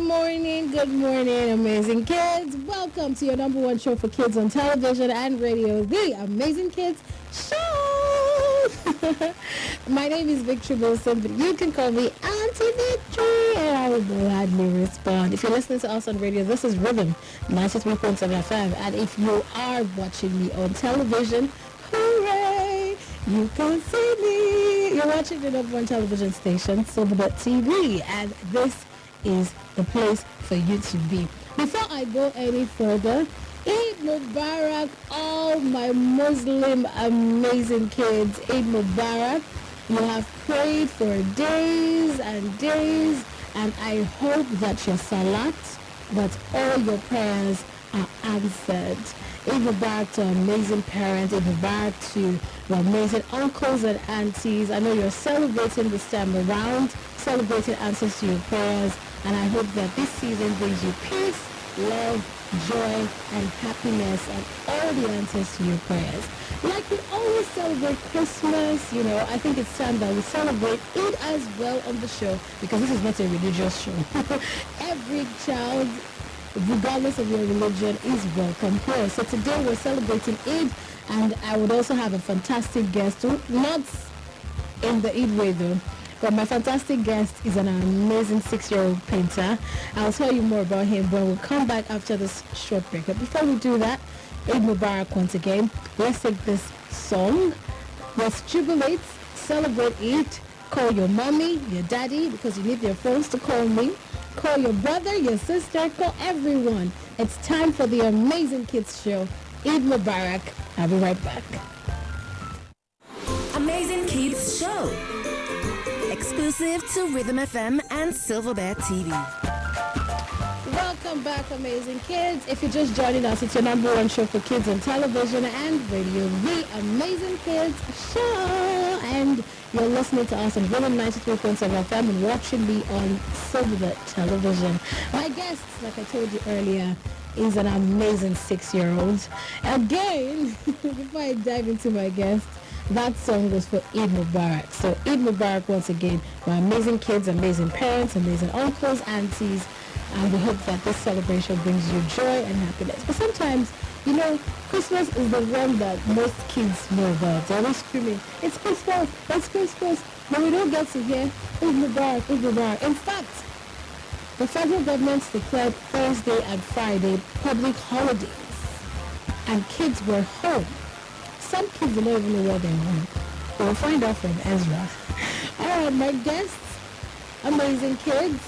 Good morning, amazing kids. Welcome to your number one show for kids on television and radio, The Amazing Kids Show. My name is Victory Wilson, but you can call me Auntie Victory, and I will gladly respond. If you're listening to us on radio, this is Rhythm 93.7 FM, and if you are watching me on television, hooray! You can see me. You're watching the number one television station, Silver.TV, and this is the place for you to be. Before I go any further, Eid Mubarak, all my Muslim amazing kids. Eid Mubarak. You have prayed for days and days, and I hope that your salat, that all your prayers are answered. Eid Mubarak to amazing parents, Eid Mubarak to your amazing uncles and aunties. I know you're celebrating this time around, celebrating answers to your prayers, and I hope that this season brings you peace, love, joy, and happiness, and all the answers to your prayers. Like we always celebrate Christmas, I think it's time that we celebrate Eid as well on the show, because this is not a religious show. Every child, regardless of your religion, is welcome here. So today we're celebrating Eid, and I would also have a fantastic guest, not in the Eid way though, but my fantastic guest is an amazing 6-year-old painter. I'll tell you more about him when we come back after this short break. But before we do that, Eid Mubarak once again. Let's take this song. Let's jubilate, celebrate Eid. Call your mommy, your daddy, because you need their phones to call me. Call your brother, your sister, call everyone. It's time for the Amazing Kids Show. Eid Mubarak. I'll be right back. Amazing Kids Show. Exclusive to Rhythm FM and Silverbird TV. Welcome back, amazing kids. If you're just joining us, it's your number one show for kids on television and radio, The Amazing Kids Show. And you're listening to us on Rhythm 93.7 FM and watching me on Silverbird television. My guest, like I told you earlier, is an amazing 6-year-old. Again, before I dive into my guest, that song was for Eid Mubarak. So Eid Mubarak once again. My amazing kids, amazing parents, amazing uncles, aunties, and we hope that this celebration brings you joy and happiness. But sometimes, Christmas is the one that most kids know about. They're always screaming, it's Christmas, it's Christmas. But we don't get to hear Eid Mubarak, Eid Mubarak. In fact, the federal government declared Thursday and Friday public holidays, and kids were home. Some kids don't even know where they went. We'll find out from Ezra. Alright, my guest, amazing kids,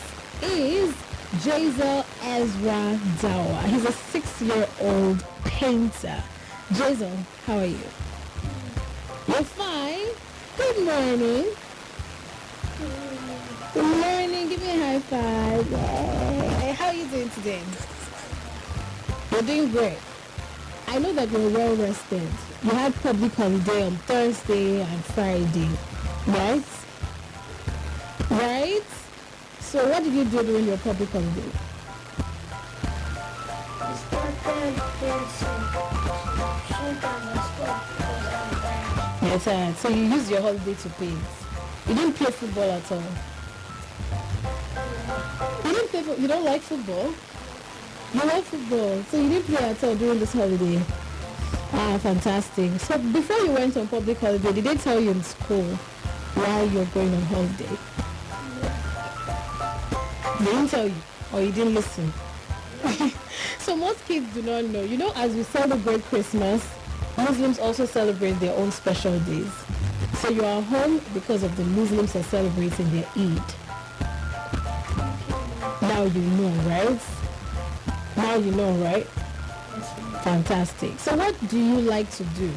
is Jahziel Ezra Dawah. He's a 6-year-old painter. Jahziel, how are you? You're fine? Good morning. Good morning. Give me a high five. Yay. How are you doing today? You're doing great. I know that you're well rested. You had public holiday on Thursday and Friday, right? Right? So what did you do during your public holiday? Yes, so you used your holiday to paint. You didn't play football at all. You didn't play you don't like football? You like football, so you didn't play at all during this holiday. Ah, fantastic. So before you went on public holiday, did they tell you in school why you're going on holiday? They didn't tell you, or you didn't listen? So most kids do not know. As we celebrate Christmas, Muslims also celebrate their own special days. So you are home because of the Muslims are celebrating their Eid. Now you know, right? Now you know, right? Fantastic. So what do you like to do?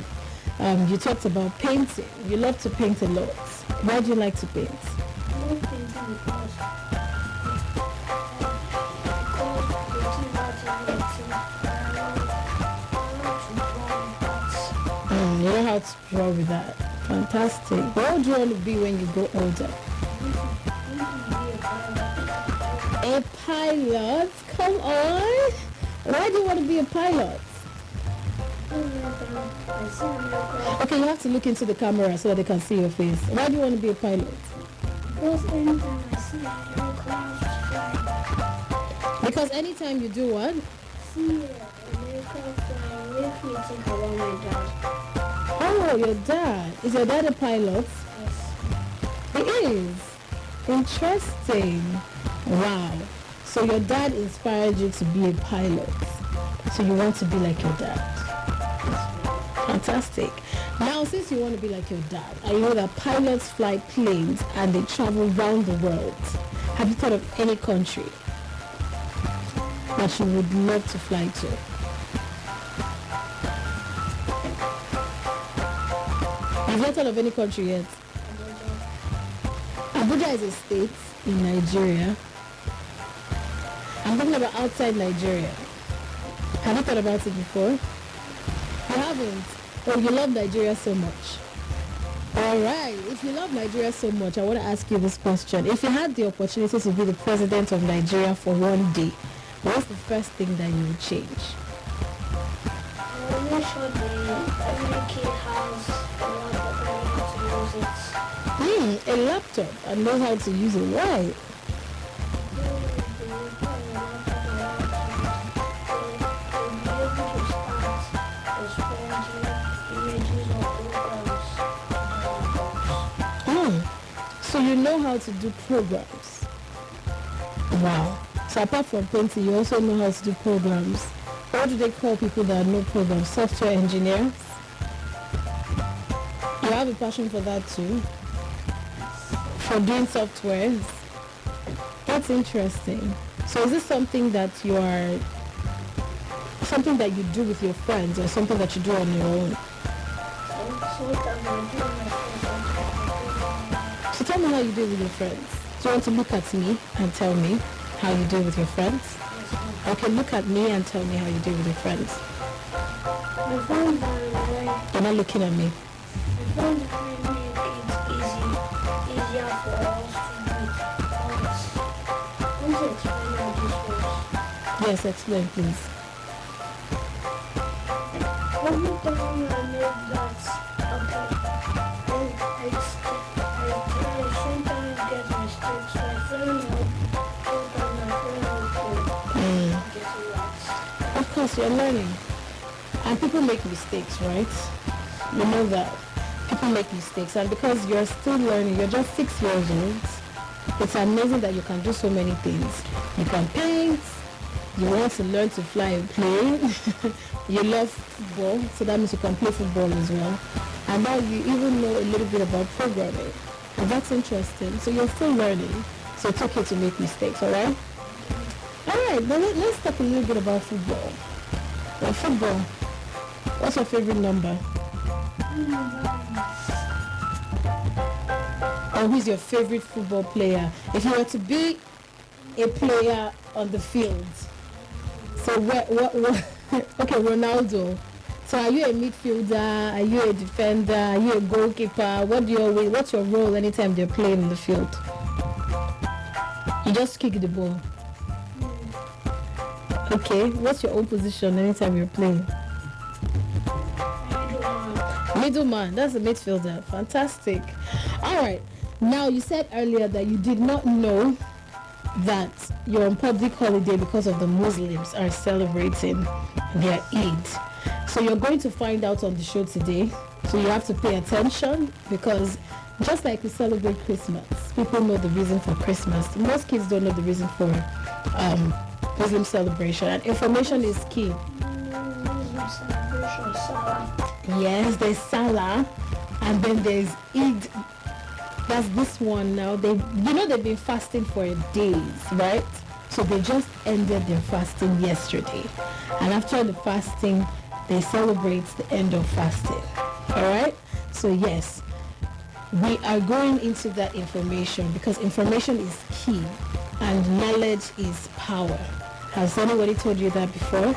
You talked about painting. You love to paint a lot. Why do you like to paint? I love painting because you know how to draw with that. Fantastic. What do you want to be when you grow older? A pilot? Come on. Why do you want to be a pilot? Okay, you have to look into the camera so that they can see your face. Why do you want to be a pilot? Because anytime I see clouds flying. Because anytime you do what? See, American flying make me think about my dad. Oh, your dad. Is your dad a pilot? Yes. He is. Interesting. Wow. So your dad inspired you to be a pilot. So you want to be like your dad. Fantastic. Now, since you want to be like your dad, I know that pilots fly planes and they travel around the world. Have you thought of any country that you would love to fly to? You've not thought of any country yet? Abuja is a state in Nigeria. I'm talking about outside Nigeria. Have you thought about it before? You haven't? Oh, you love Nigeria so much. Alright, if you love Nigeria so much, I want to ask you this question. If you had the opportunity to be the president of Nigeria for one day, what's the first thing that you would change? I will make sure every kid has a laptop and know how to use it. A laptop and know how to use it. Why? So you know how to do programs. Wow. So apart from painting, you also know how to do programs. What do they call people that know programs? Software engineers? You have a passion for that too? For doing softwares? That's interesting. So is this something that you do with your friends or something that you do on your own? So tell me how you do it with your friends. Do you want to look at me and tell me how you do it with your friends? Okay, look at me and tell me how you do it with your friends. I find that You're not looking at me. I find that we make it easier for us to do it. Please explain how this works. Yes, explain please. Every time I make that, I sometimes get mistakes. My friend help, sometimes my friend help get it right. Of course, you're learning. And people make mistakes, right? You know that. People make mistakes. And because you're still learning, you're just 6 years old, it's amazing that you can do so many things. You can paint. You want to learn to fly a plane. You love football, so that means you can play football as well. And now you even know a little bit about programming. And that's interesting. So you're still learning. So it's okay to make mistakes, alright? Alright, now let's talk a little bit about football. Well, football, what's your favorite number? Or who's your favorite football player? If you were to be a player on the field, so what okay, Ronaldo. So are you a midfielder? Are you a defender? Are you a goalkeeper? What's your role anytime they're playing in the field? You just kick the ball. Okay, what's your own position anytime you're playing? Middleman, that's a midfielder. Fantastic. Alright, now you said earlier that you did not know that you're on public holiday because of the Muslims are celebrating their Eid. So you're going to find out on the show today. So you have to pay attention because just like we celebrate Christmas, people know the reason for Christmas. Most kids don't know the reason for Muslim celebration, and information is key. Yes, there's Salah, and then there's Eid. That's this one now. They've been fasting for days, right? So they just ended their fasting yesterday, and after the fasting, they celebrate the end of fasting. All right. So yes, we are going into that information because information is key, and knowledge is power. Has anybody told you that before?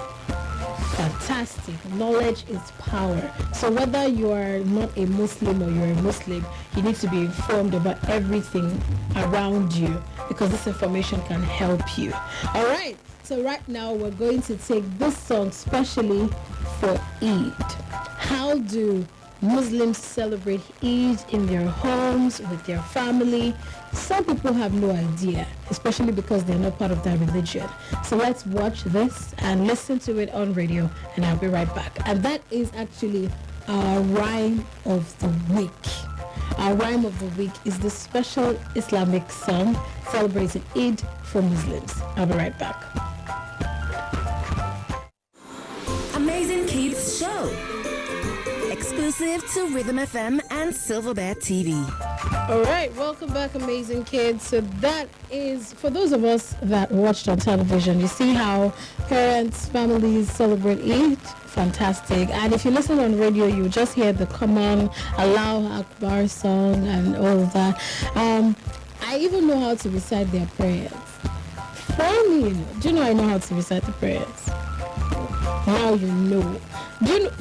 Fantastic. Knowledge is power. So whether you are not a Muslim or you're a Muslim, you need to be informed about everything around you because this information can help you. All right. So right now we're going to take this song specially for Eid. How do Muslims celebrate Eid in their homes with their family. Some people have no idea, especially because they're not part of that religion. So let's watch this and listen to it on radio, and I'll be right back. And that is actually our rhyme of the week. Our rhyme of the week is the special Islamic song celebrating Eid for Muslims. I'll be right back. Amazing Kids Show. Exclusive to Rhythm FM and Silver Bear TV. All right, welcome back, amazing kids. So that is for those of us that watched on television. You see how parents, families celebrate Eid. Fantastic. And if you listen on radio, you just hear the common Allahu Akbar song and all of that. I even know how to recite their prayers. Funny, do you know I know how to recite the prayers? Now you know.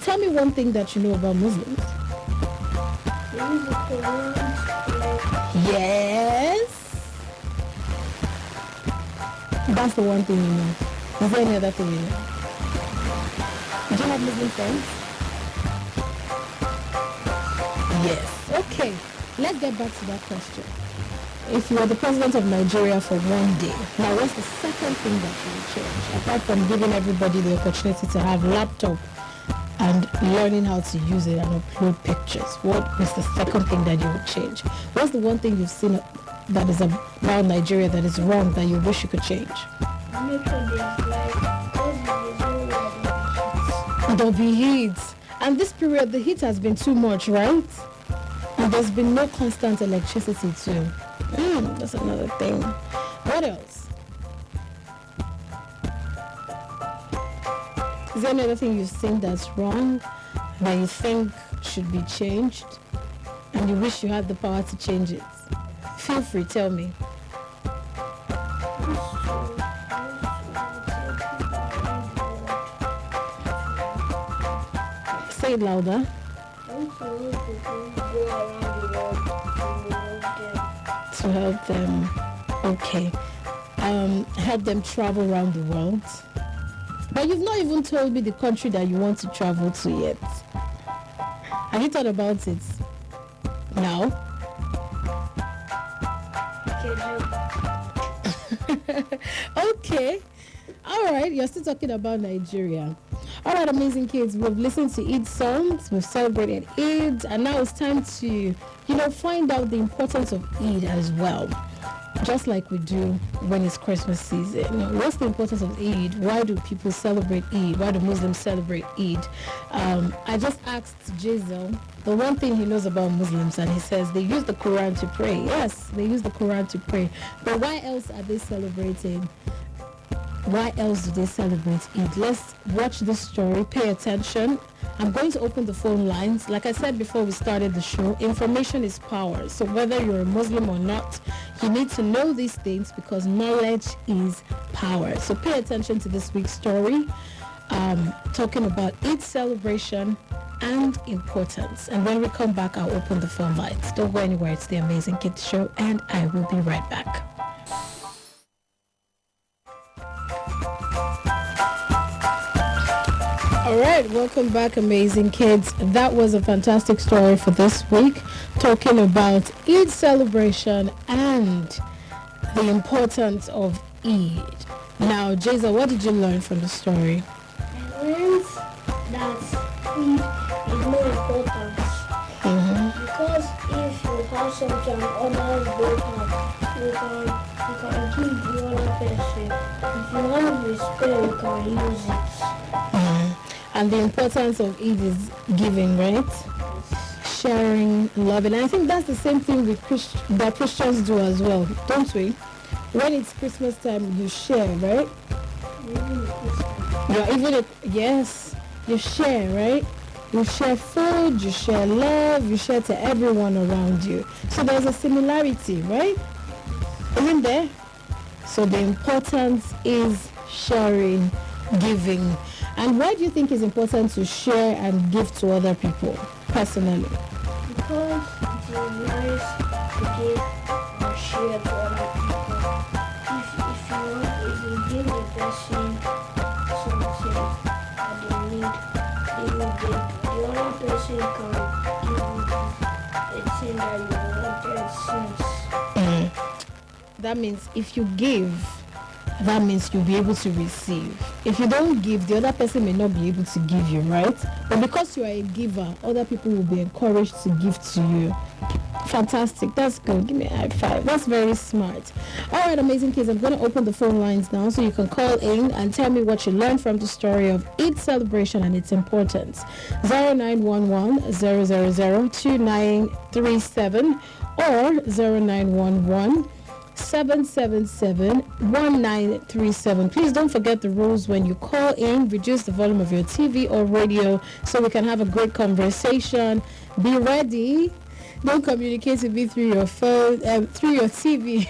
Tell me one thing that you know about Muslims. Yes. That's the one thing you know. Is there any other thing you know? Do you have Muslim friends? Yes. Okay. Let's get back to that question. If you were the president of Nigeria for one day, now what's the second thing that you would change? Apart from giving everybody the opportunity to have laptop and learning how to use it and upload pictures, what is the second thing that you would change? What's the one thing you've seen that is around Nigeria that is wrong that you wish you could change? There'll be heat. And this period, the heat has been too much, right? And there's been no constant electricity too. That's another thing. What else? Is there another thing you've seen that's wrong that you think should be changed and you wish you had the power to change it? Feel free, tell me. Say it louder. To help them, okay. Help them travel around the world. But you've not even told me the country that you want to travel to yet. Have you thought about it? Now? Okay. All right. You're still talking about Nigeria. All right, amazing kids. We've listened to Eid songs. We've celebrated Eid. And now it's time to, find out the importance of Eid as well. Just like we do when it's Christmas season. What's the importance of Eid? Why do people celebrate Eid? Why do Muslims celebrate Eid? I just asked Jahziel the one thing he knows about Muslims, and he says they use the Quran to pray. Yes, they use the Quran to pray. But why else are they celebrating? Why else do they celebrate Eid? Let's watch this story. Pay attention. I'm going to open the phone lines. Like I said before we started the show, information is power. So whether you're a Muslim or not, you need to know these things because knowledge is power. So pay attention to this week's story, talking about Eid celebration and importance. And when we come back, I'll open the phone lines. Don't go anywhere. It's the Amazing Kids Show, and I will be right back. All right, welcome back, amazing kids. That was a fantastic story for this week, talking about Eid celebration and the importance of Eid. Now, Jahziel, what did you learn from the story? I learned that Eid is more important. Because if you have something and others don't have, you can give the other person. If you have respect, you can use it. And the importance of Eid is giving, right? Sharing, loving. And I think that's the same thing that Christians do as well, don't we? When it's Christmas time, you share, right? Yes, you share, right? You share food, you share love, you share to everyone around you. So there's a similarity, right? Isn't there? So the importance is sharing, giving. And why do you think it's important to share and give to other people, personally? Because it is nice to give and share to other people. If you give the person something that they need, the other person can give you a thing that you wanted since. That means if you give, that means you'll be able to receive. If you don't give, the other person may not be able to give you, right? But because you are a giver, other people will be encouraged to give to you. Fantastic. That's good. Give me a high five. That's very smart. All right, amazing kids. I'm going to open the phone lines now so you can call in and tell me what you learned from the story of Eid celebration and its importance. 0911 000 2937 or 0911 777-1937. Please don't forget the rules when you call in. Reduce the volume of your TV or radio so we can have a great conversation. Be ready. Don't communicate with me through your phone, through your TV.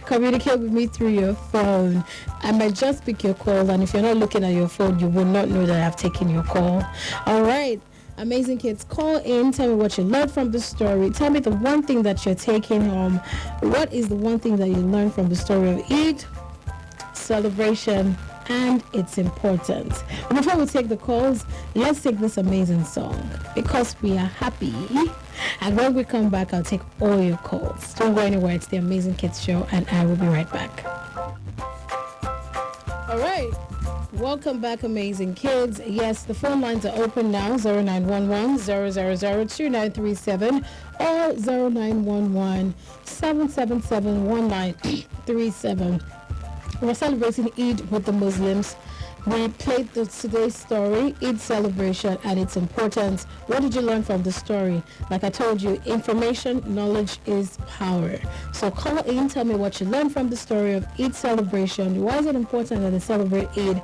Communicate with me through your phone. I might just pick your call, and if you're not looking at your phone, you will not know that I've taken your call. All right. Amazing kids, call in. Tell me what you learned from the story. Tell me the one thing that you're taking home. What is the one thing that you learned from the story of Eid celebration and its importance? But before we take the calls, let's take this amazing song because we are happy. And when we come back, I'll take all your calls. Don't go anywhere. It's the Amazing Kids Show, and I will be right back. All right. Welcome back, amazing kids. Yes, the phone lines are open now, 0911 000 2937 or 0911 777 1937. We're celebrating Eid with the Muslims. We played today's story, Eid celebration and its importance. What did you learn from the story? Like I told you, information, knowledge is power. So call in, tell me what you learned from the story of Eid celebration. Why is it important that they celebrate Eid?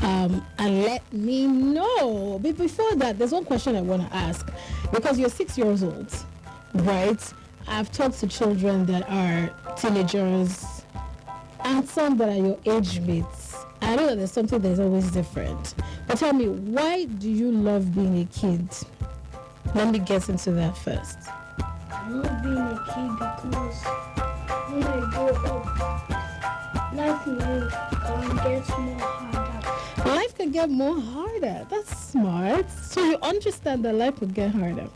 And let me know. But before that, there's one question I want to ask. Because you're 6 years old, right? I've talked to children that are teenagers and some that are your age mates. I know that there's something that's always different. But tell me, why do you love being a kid? Let me get into that first. I love being a kid because when I grow up, life can get more harder. Life can get more harder. That's smart. So you understand that life will get harder.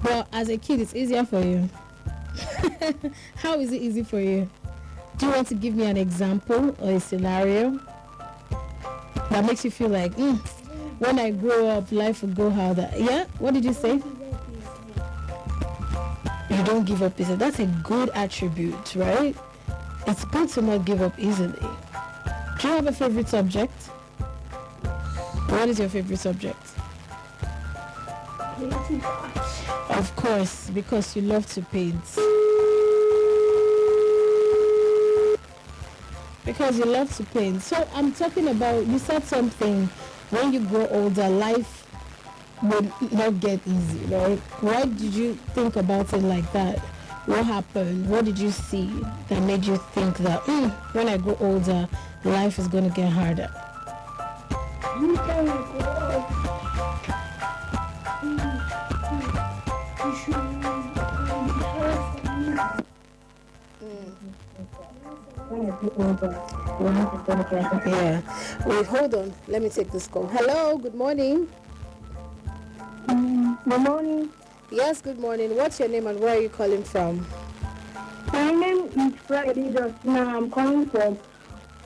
But as a kid, it's easier for you. How is it easy for you? Do you want to give me an example or a scenario that makes you feel like, when I grow up, life will go harder? Yeah? What did you say? You don't give up easily. That's a good attribute, right? It's good to not give up easily. Do you have a favorite subject? What is your favorite subject? Painting arts. Of course, because you love to paint. Because you love to paint. So I'm talking about, you said something, when you grow older, life will not get easy, right? Why did you think about it like that? What happened? What did you see that made you think that, when I grow older, life is going to get harder? You can grow up. You should Yeah. Wait, hold on. Let me take this call. Hello, good morning. Good morning. Yes, good morning. What's your name and where are you calling from? My name is Friday Justina. I'm calling from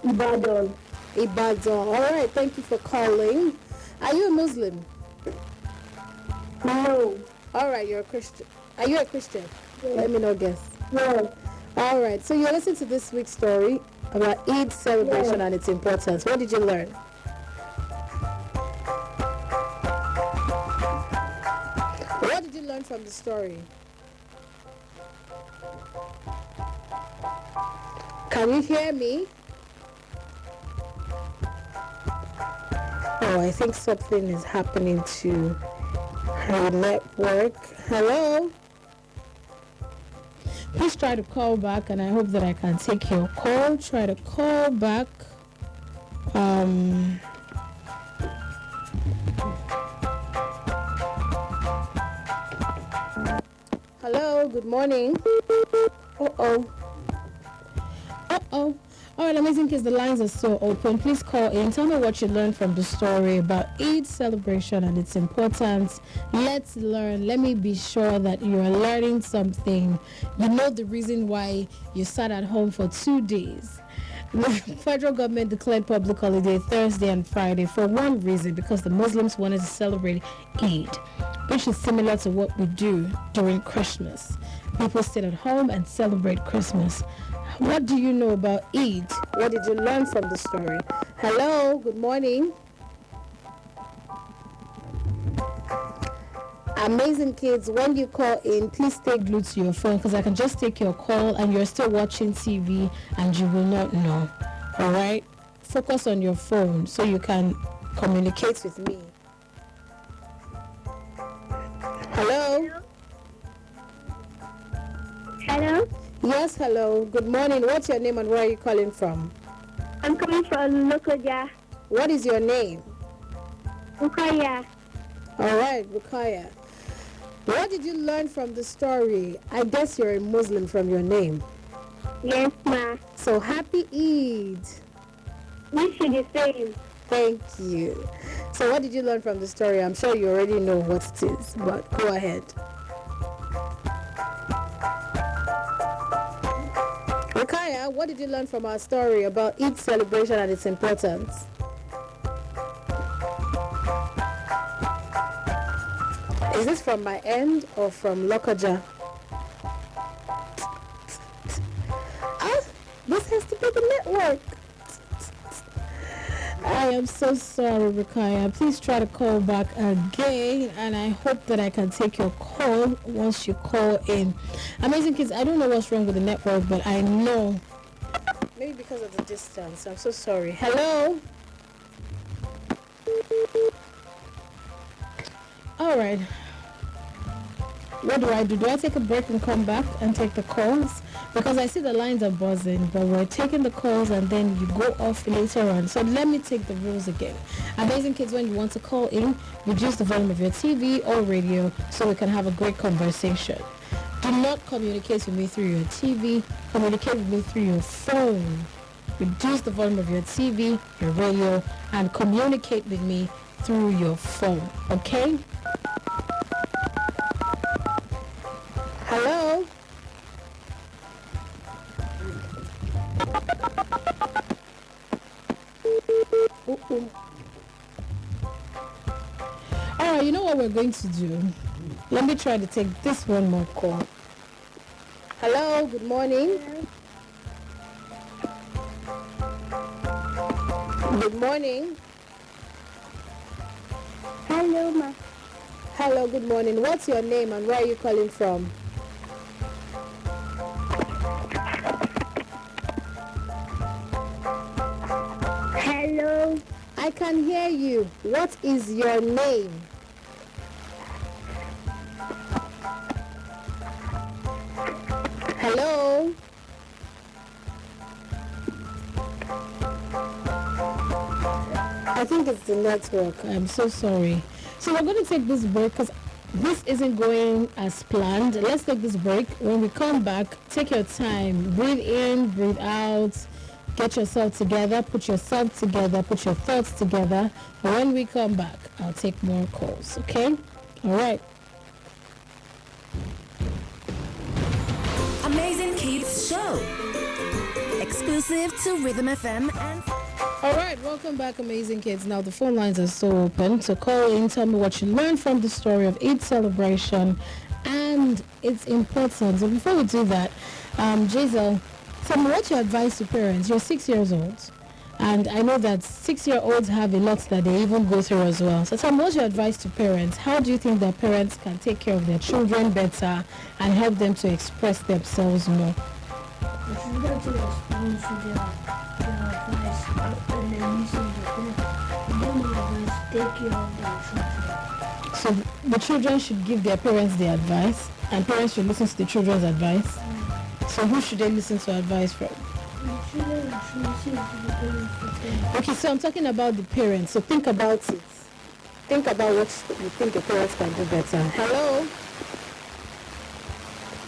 Ibadan. Ibadan. All right, thank you for calling. Are you a Muslim? No. All right, you're a Christian. Are you a Christian? Yes. Let me know, guess. No. All right, so you're listening to this week's story about Eid celebration Yes. and its importance. What did you learn? What did you learn from the story? Can you hear me? Oh, I think something is happening to her network. Hello? Please try to call back, and I hope that I can take your call. Try to call back. Hello, good morning. Uh-oh. All right, amazing kids, the lines are still open. Please call in. Tell me what you learned from the story about Eid celebration and its importance. Let's learn. Let me be sure that you are learning something. You know the reason why you sat at home for 2 days. The federal government declared public holiday Thursday and Friday for one reason, because the Muslims wanted to celebrate Eid, which is similar to what we do during Christmas. People sit at home and celebrate Christmas. What do you know about Eid? What did you learn from the story? Hello, good morning. Amazing kids, when you call in, please stay glued to your phone, because I can just take your call and you're still watching TV and you will not know. All right? Focus on your phone so you can communicate with me. Hello? Hello? Yes, hello. Good morning. What's your name and where are you calling from? I'm coming from Lokoja. What is your name? Ukaya. All right, Bukaya. What did you learn from the story? I guess you're a Muslim from your name. Yes, ma. So happy Eid. We should be saying. Thank you. So what did you learn from the story? I'm sure you already know what it is, but go ahead. Bukaya, what did you learn from our story about Eid celebration and its importance? Is this from my end or from Lokoja? This has to be the network. I am so sorry, Rukaya. Please try to call back again, and I hope that I can take your call once you call in. Amazing kids, I don't know what's wrong with the network, but I know. Maybe because of the distance. I'm so sorry. Hello? All right. What do? Do I take a break and come back and take the calls? Because I see the lines are buzzing, but we're taking the calls and then you go off later on. So let me take the rules again. Amazing kids, when you want to call in, reduce the volume of your TV or radio so we can have a great conversation. Do not communicate with me through your TV. Communicate with me through your phone. Reduce the volume of your TV, your radio, and communicate with me through your phone. Okay? Hello? All right, you know what we're going to do? Let me try to take this one more call. Hello, good morning. Good morning. Hello, ma. Hello, good morning. What's your name and where are you calling from? Hello. I can hear you. What is your name? Hello? I think it's the network. I'm so sorry. So we're going to take this break because this isn't going as planned. Let's take this break. When we come back, take your time. Breathe in, breathe out. Get yourself together. Put yourself together. Put your thoughts together. And when we come back, I'll take more calls. Okay? All right. Amazing Kids Show. Exclusive to Rhythm FM and... All right, welcome back, amazing kids. Now the phone lines are still open, so call in, tell me what you learned from the story of Eid celebration and its importance. So before we do that, Jahziel, tell me what's your advice to parents. You're 6 years old, and I know that 6-year-olds have a lot that they even go through as well. So tell me what's your advice to parents. How do you think that parents can take care of their children better and help them to express themselves more? The children to respond to their advice and then listen to them. And then the advice, take care of their children. So the children should give their parents the advice, and parents should listen to the children's advice. So who should they listen to advice from? The children should listen to the parents for them. Okay, so I'm talking about the parents. So think about it. Think about what you think the parents can do better. Hello?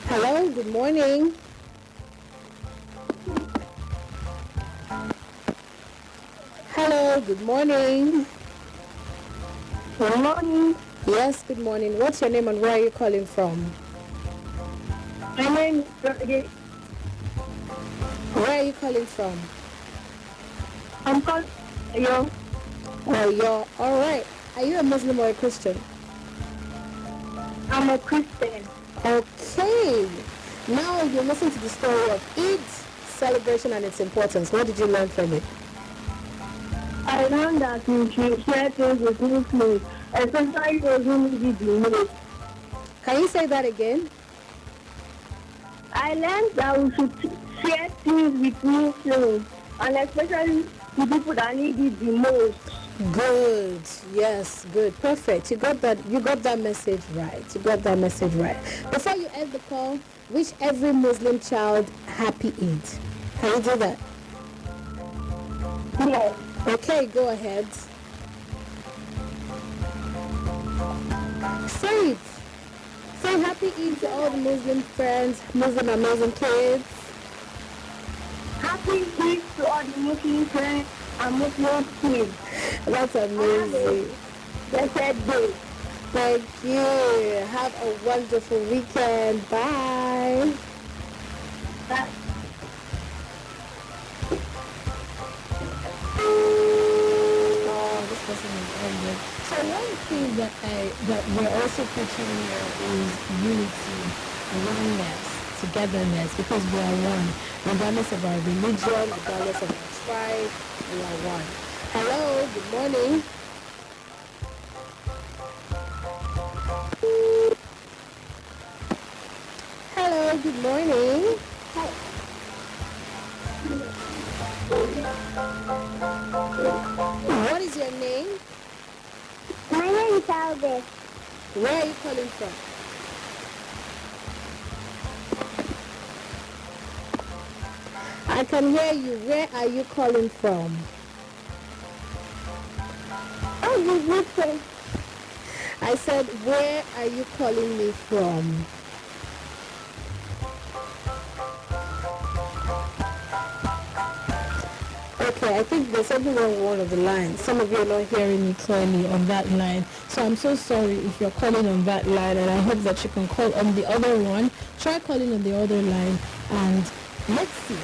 Hello, good morning. good morning. Good morning. Yes, good morning. What's your name and where are you calling from? My name is Jahziel. Where are you calling from? I'm called Yo. Oh, you're all right. Are you a Muslim or a Christian? I'm a Christian. Okay. Now you listen to the story of Eid celebration and its importance. What did you learn from it? I learned that we should share things with Muslims, especially those who need it the most. Can you say that again? I learned that we should share things with Muslims, and especially the people that need it the most. Good. Yes, good. Perfect. You got that message right. Before you end the call, wish every Muslim child happy Eid. Can you do that? Yes. Okay, go ahead. Say it. Say happy Eid to all the Muslim friends, Muslim amazing kids. Happy Eid to all the Muslim friends and Muslim kids. That's amazing. Blessed day. Thank you. Have a wonderful weekend. Bye. Bye. Oh, this person is very good. So one thing that we're also preaching here is unity, oneness, togetherness, because we are one. Regardless of our religion, regardless of our tribe, we are one. Hello, good morning. Hello, good morning. What is your name? My name is Albert. Where are you calling from? I can hear you. Where are you calling from? Oh, you say. I said, where are you calling me from? Okay, I think there's something wrong with one of the lines. Some of you are not hearing me clearly on that line. So I'm so sorry if you're calling on that line, and I hope that you can call on the other one. Try calling on the other line, and let's see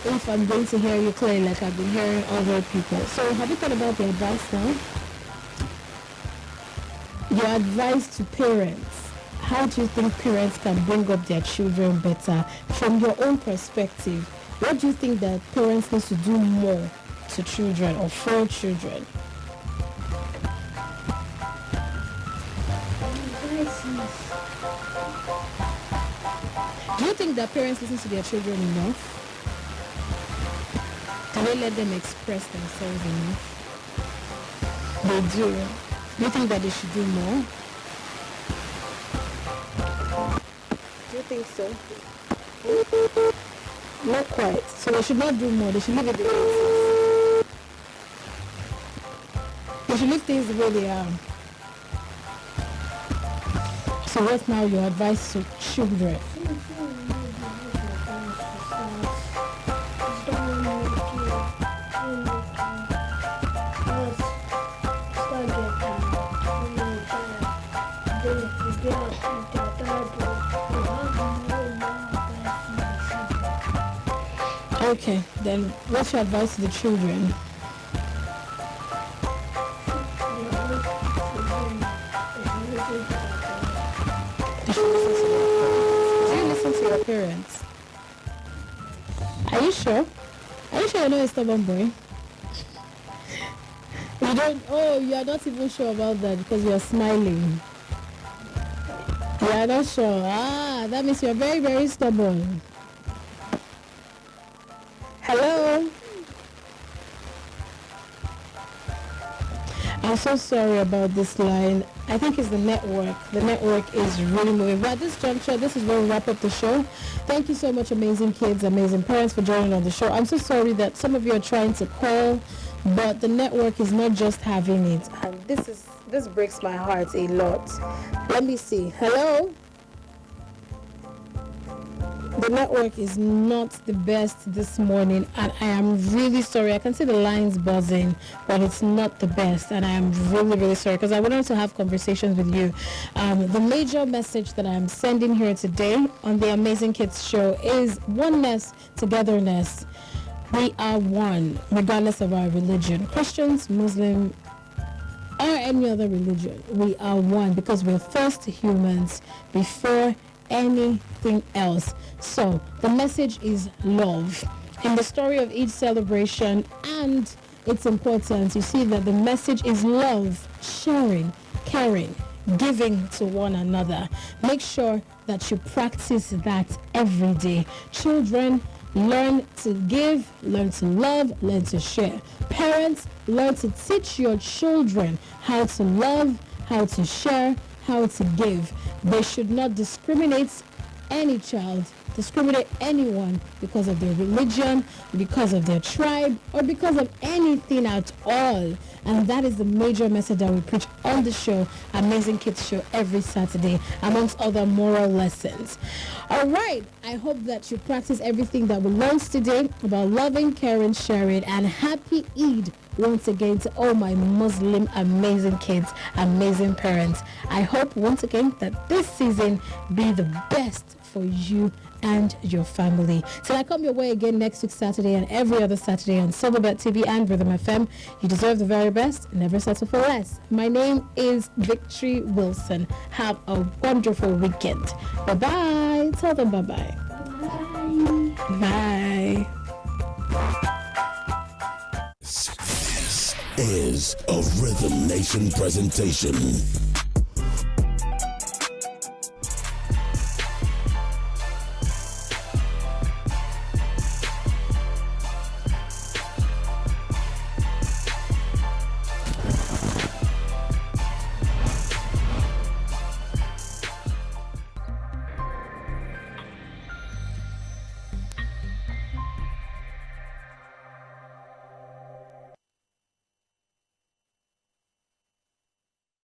if I'm going to hear you clearly like I've been hearing other people. So have you thought about the advice now? Your advice to parents. How do you think parents can bring up their children better? From your own perspective, what do you think that parents need to do more to children or for children? Do you think that parents listen to their children enough? Do they let them express themselves enough? They do. Do you think that they should do more? Do you think so? Not quite. So they should not do more. They should leave it the way it is. They should leave things the way they are. So what's now your advice to children? Okay, then what's your advice to the children? They should listen to their parents. Do you listen to your parents? Are you sure? Are you sure you're not a stubborn boy? You don't, oh, you are not even sure about that because you are smiling. You are not sure. Ah, that means you're very, very stubborn. Hello? I'm so sorry about this line. I think it's the network. The network is really moving. But at this juncture, this is where we wrap up the show. Thank you so much, amazing kids, amazing parents, for joining on the show. I'm so sorry that some of you are trying to call, but the network is not just having it. And this breaks my heart a lot. Let me see. Hello? The network is not the best this morning, and I am really sorry. I can see the lines buzzing, but it's not the best, and I am really, really sorry because I wanted to have conversations with you. The major message that I'm sending here today on the Amazing Kids Show is oneness, togetherness. We are one, regardless of our religion. Christians, Muslim, or any other religion. We are one because we're first humans before anything else. So the message is love. In the story of each celebration and its importance, you see that the message is love, sharing, caring, giving to one another. Make sure that you practice that every day. Children, learn to give, learn to love, learn to share. Parents, learn to teach your children how to love, how to share, how to give. They should not discriminate any child, discriminate anyone because of their religion, because of their tribe, or because of anything at all. And that is the major message that we preach on the show, Amazing Kids Show, every Saturday, amongst other moral lessons. All right, I hope that you practice everything that we learned today about loving, caring, sharing, and happy Eid once again to all my Muslim amazing kids, amazing parents. I hope once again that this season be the best for you and your family. Till I come your way again next week Saturday and every other Saturday on Silverbird TV and Rhythm FM. You deserve the very best. Never settle for less. My name is Victory Wilson. Have a wonderful weekend. Bye-bye. Tell them bye-bye. Bye. Bye. This is a Rhythm Nation presentation.